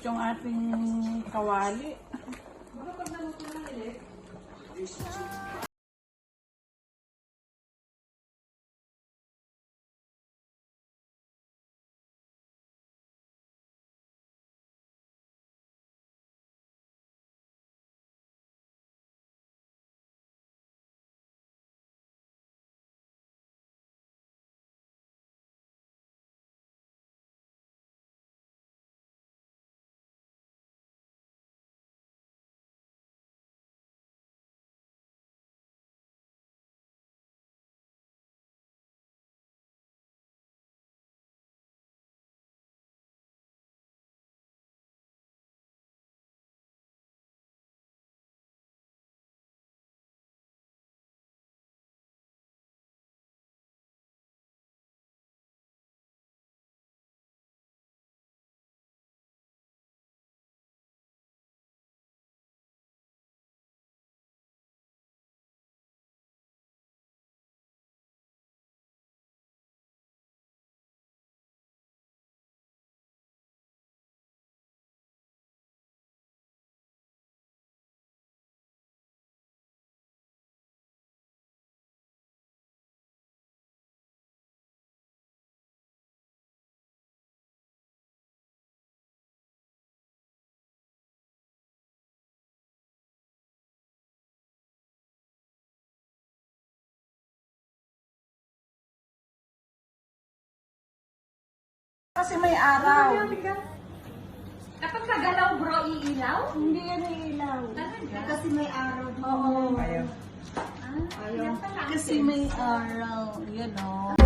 yung ating kawali. Kasi may araw. Kapag nagalaw bro, iilaw? Hindi yan iilaw. Talaga? Kasi may araw din. Oo. Ayaw. Yan pala ang Kasi may araw. Yan o.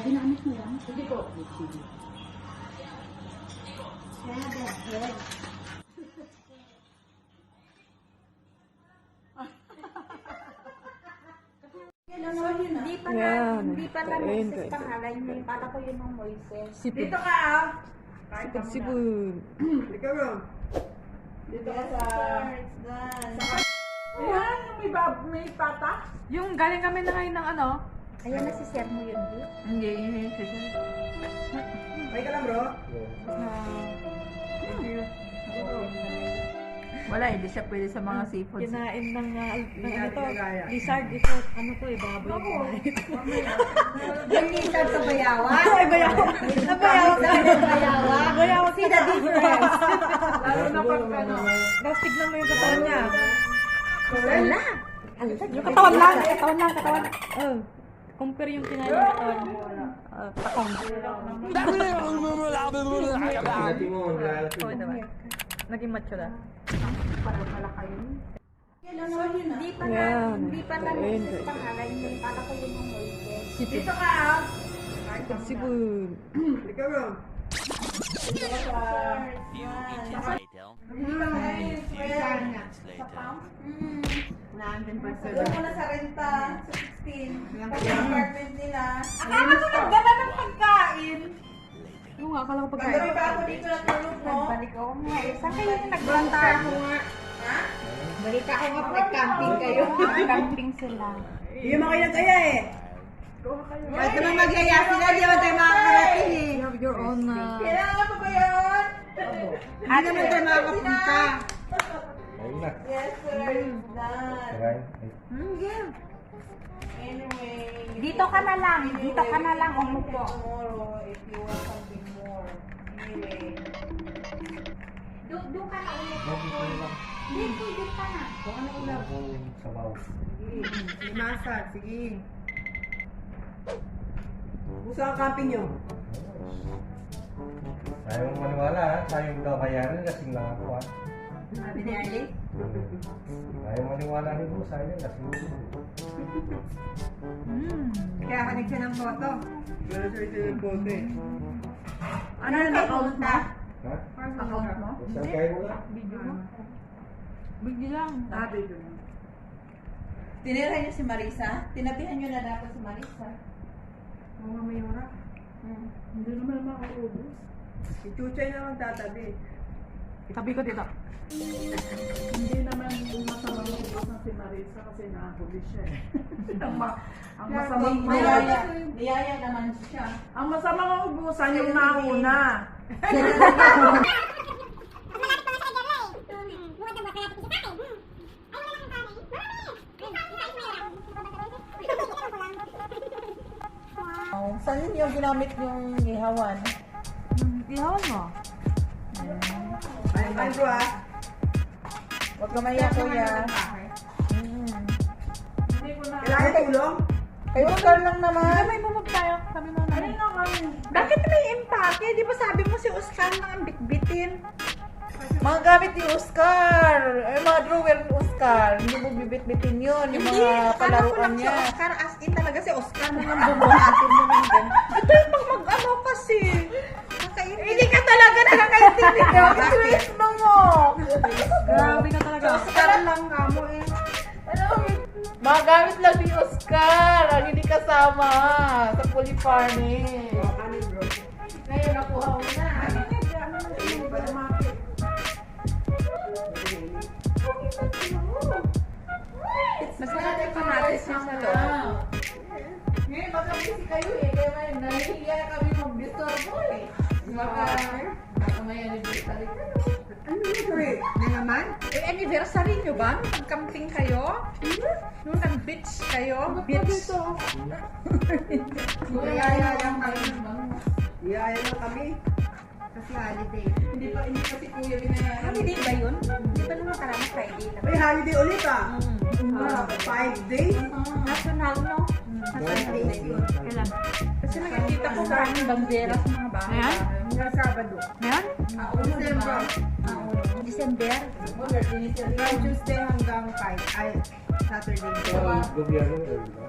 Ginamit mo yan? Hindi po. Hindi pa na, hindi pa na Moises pangalan niya. Kala ko yun ng Moises. Dito ka ah. Sipag. Dito ka sa... Ayan, may pata. Yung galing kami na ngayon ng ano? Ayan na si Sir mo yun, di? Hindi, hindi. May ka lang bro? Wala, hindi siya pwede sa mga seafoods. Kinain ng ano to, Gaya. lizard ito, ano to eh, baboy. Yung lizard sa bayawa. Ay, bayaw. Nabayaw. Bayawa. Bayaw. See the difference. Lalo na pag ano. Tapos tignan mo yung katawan niya. Wala. Yung katawan lang. Oh. Compare yung kinain ng katawan. Takong. Naging macho na. Hindi pa na, hindi pa na Moises pangalan niya. Kala ko yun ng Moises. Dito ka ah. Sipag. Ikaw bro. Dito ka sa... Nandun pa Doon muna sa renta, sa 16. Yung apartment nila. Akala ko nagdala ng pagkain. Oo nga, akala ko pagkain. Pagkain pa ako dito natulog mo. Nagbalik ako nga eh. Saan kayo nagbanta? Ha? Balita ko nga nag-camping kayo. Camping sila. Hindi mo kayo nagaya eh. Kahit naman magyaya sila, di naman tayo makakarating eh. You have your own Kailangan pa ba yun? Hindi naman tayo makakapunta. Yes sir, it's done. Anyway. Dito ka na lang. Dito ka na lang. Umupo. Tomorrow if you want something more. Anyway. Doon ka na umupo. Dito ka na. Limasa, sige. Gusto ang camping nyo? Ayaw mo maniwala ha, sayang daw kayanan, lasing lang ako ha. Sabi ni Ali? Ayaw maniwala rin mo, sayang lasing mo. Kaya ka nagsiya ng photo. Pero sir, ito yung bote. Ano na account na? Ha? Account mo? Saan kayo mo lang? Bigdi lang. Sabi doon. Tinira niyo si Marisa? Tinabihan niyo na dapat si Marisa. Mga mayora. Hindi naman makaubos. Si Chuchay naman tatabi. Tabi ko dito. Hindi naman masamang ubos ng si Marisa kasi nakahuli siya eh. Ang masamang Niyaya naman siya. Ang masamang ubusan yung nauna. Saan yun yung ginamit yung ihawan? Ihawan mo. Ay bro ah. Huwag ka maya kuya. Kailangan tulong? Kayo Oscar lang naman. May bumag tayo. Sabi mo na. Bakit may empake? Di ba sabi mo si Oscar lang ang bitbitin? Mga gamit ni Oscar. Ay, mga drawer ni Oscar. Hindi mo bibit-bitin yun. Yung mga palaruan niya. Si Oscar, as in talaga si Oscar mo nang bumuhatin mo nang gano'n. Ito yung pag mag-ano kasi. Hindi ka talaga nakakaintindihan. Bakit mo mo? Grabe ka talaga. Oscar lang ka mo eh. Ano? Mga gamit lang ni Oscar. Ang hindi kasama sa poly farming. Ngayon nakuha mo na. Mas natin pa natin siya sa loob. Ngayon baka busy kayo eh. Kaya nahihiya kami mag-disturbo eh. Baka ngayon anniversary kayo. Anniversary? Na naman? Eh, anniversary nyo ba? Nung nag-camping kayo? Nung nag-beach kayo? Beach? Iyaya lang kami naman. Iyaya lang kami. Kasi holiday. Hindi pa si Kuya binayaan. Holiday ba yun? Hindi ba naman karama Friday lang? May holiday ulit ah. 5 days? National, no? National Day. Kailan? Kasi nakikita ko maraming bandera sa mga bahay. Ayan? Nga Sabado. Ngayon? December. December. From Tuesday hanggang 5. Ay, Saturday. Gobyerno yun, di ba?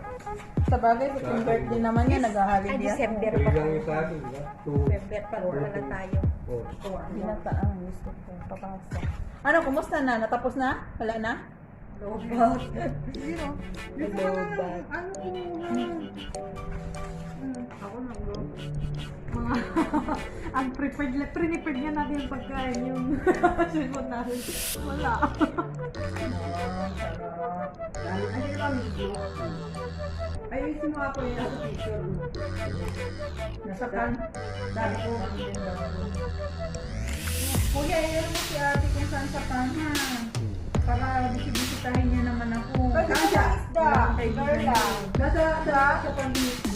Sa bagay, sa yung birthday naman niya, Ay, nag-holiday. December Kayo pa. lang yung sa akin, di ba? December pa wala tayo. Binataan, gusto ko. Papasa. Ano, kumusta na? Natapos na? Wala na? Lobat. Lobat. Ako na, bro. Ang prepared nga natin yung pagkain, yung cellphone natin. Wala. Ayusin mo ako yung nasa picture. Nasa pan. Sabi ko. Kuya, ayun mo si ate kung saan sa pan ha. Para bisibisitahin niya naman ako. Saan siya? Isda. Carla. Nasa pan-isda.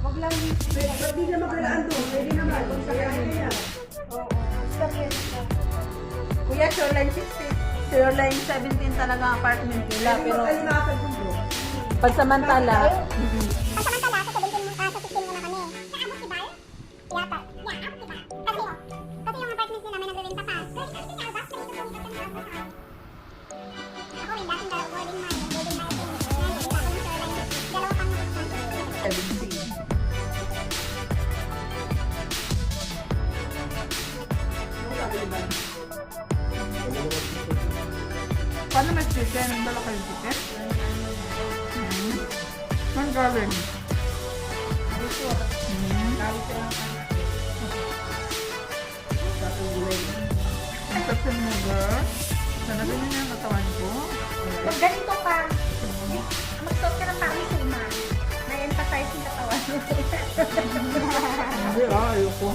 Wag lang Pwede na maglalaan doon. Pwede naman. Kung sa kanya yan. Kuya, shoreline 16. Shoreline 17 talaga ang apartment nila. Pero pagsamantala, Pansamantala, sa 16 muna kami. Naabot si Bar? Yata. Yeah, abot si Bar. Kasi yung apartment nila may nagre-renta pa. Pero ito niya, bas, pero ito yung kapatid ko. Ako rin, dating Golden Mile. Golden Mile din. Ngayon, ako yung Shoreline. Dalawa kang nakasama. 17. Paano may chicken? Nagdala kayong chicken? Saan galing? Ay, kasi mo, girl. Sana ganyan yung katawan ko. Pag ganito ka, magsuot ka ng pawis uma. May emphasize yung katawan mo. Hindi ayoko.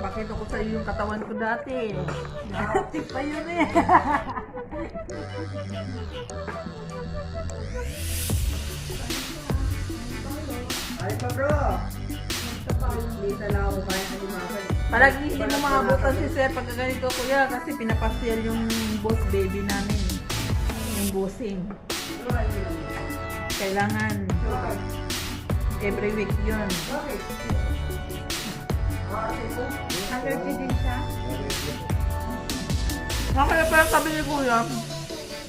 Pakita ko sa iyo yung katawan ko dati. Dati pa yun eh. Ay pa bro. Lisa na ako kaya alimakan. Palagi hindi mo maabutan si Sir pagka ganito kuya kasi pinapasyal yung boss baby namin. Yung bossing. Kailangan every week yun. Allergy din siya. Kaya parang sabi ni kuya,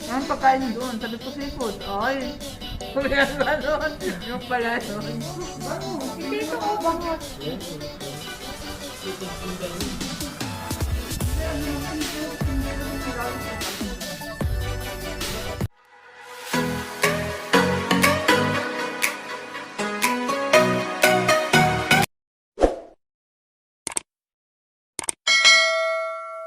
anong pagkain doon? Sabi ko seafood. Ay, sabi nga doon. Yung pala yun. Hindi ito o bangot.